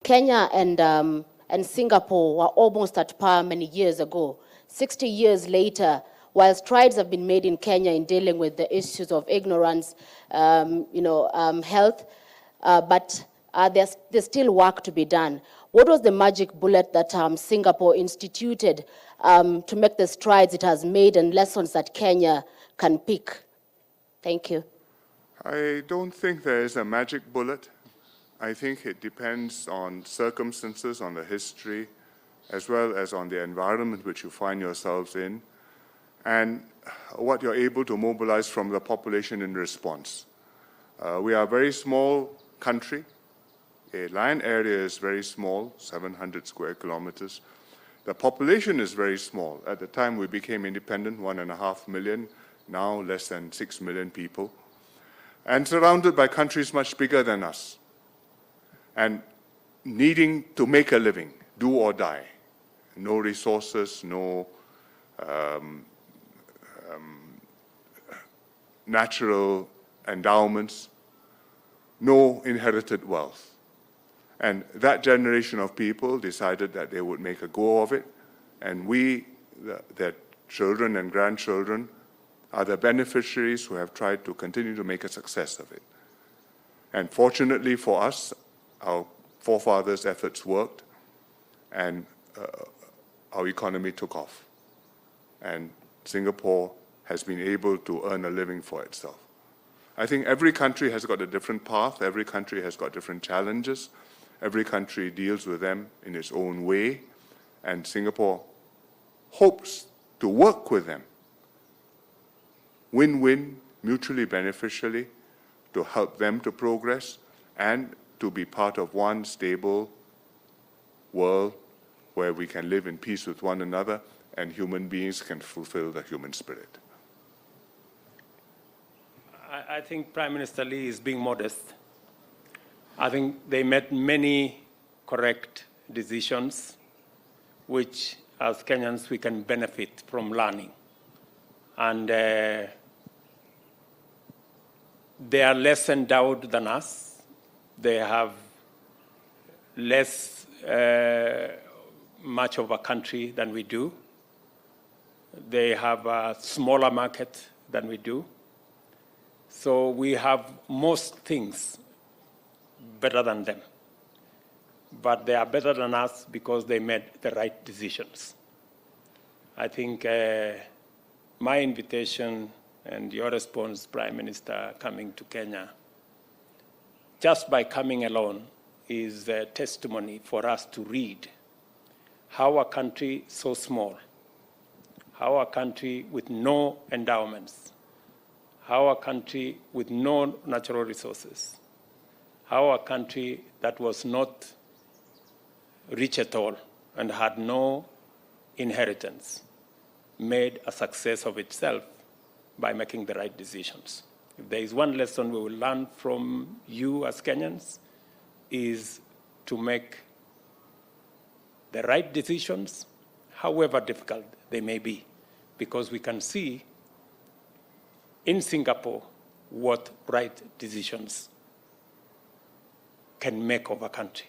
Kenya and Singapore were almost at par many years ago. 60 years later, while strides have been made in Kenya in dealing with the issues of ignorance, health, but there's still work to be done. What was the magic bullet that Singapore instituted to make the strides it has made and lessons that Kenya can pick? Thank you. I don't think there is a magic bullet. I think it depends on circumstances, on the history, as well as on the environment which you find yourselves in, and what you're able to mobilize from the population in response. We are a very small country. The land area is very small, 700 square kilometers. The population is very small. At the time we became independent, 1.5 million, now less than 6 million people, and surrounded by countries much bigger than us, and needing to make a living, do or die. No resources, no natural endowments, no inherited wealth. And that generation of people decided that they would make a go of it, and we, their children and grandchildren, are the beneficiaries who have tried to continue to make a success of it. And fortunately for us, our forefathers' efforts worked, and our economy took off. And Singapore has been able to earn a living for itself. I think every country has got a different path, every country has got different challenges, every country deals with them in its own way, and Singapore hopes to work with them, win-win, mutually beneficially, to help them to progress and to be part of one stable world where we can live in peace with one another and human beings can fulfill the human spirit. I think Prime Minister Lee is being modest. I think they made many correct decisions, which as Kenyans we can benefit from learning. And they are less endowed than us. They have less much of a country than we do. They have a smaller market than we do. So we have most things better than them. But they are better than us because they made the right decisions. I think my invitation and your response, Prime Minister, coming to Kenya, just by coming alone is a testimony for us to read how a country so small, how a country with no endowments, how a country with no natural resources, how a country that was not rich at all and had no inheritance made a success of itself by making the right decisions. If there is one lesson we will learn from you as Kenyans, is to make the right decisions, however difficult they may be, because we can see in Singapore what right decisions can make of a country.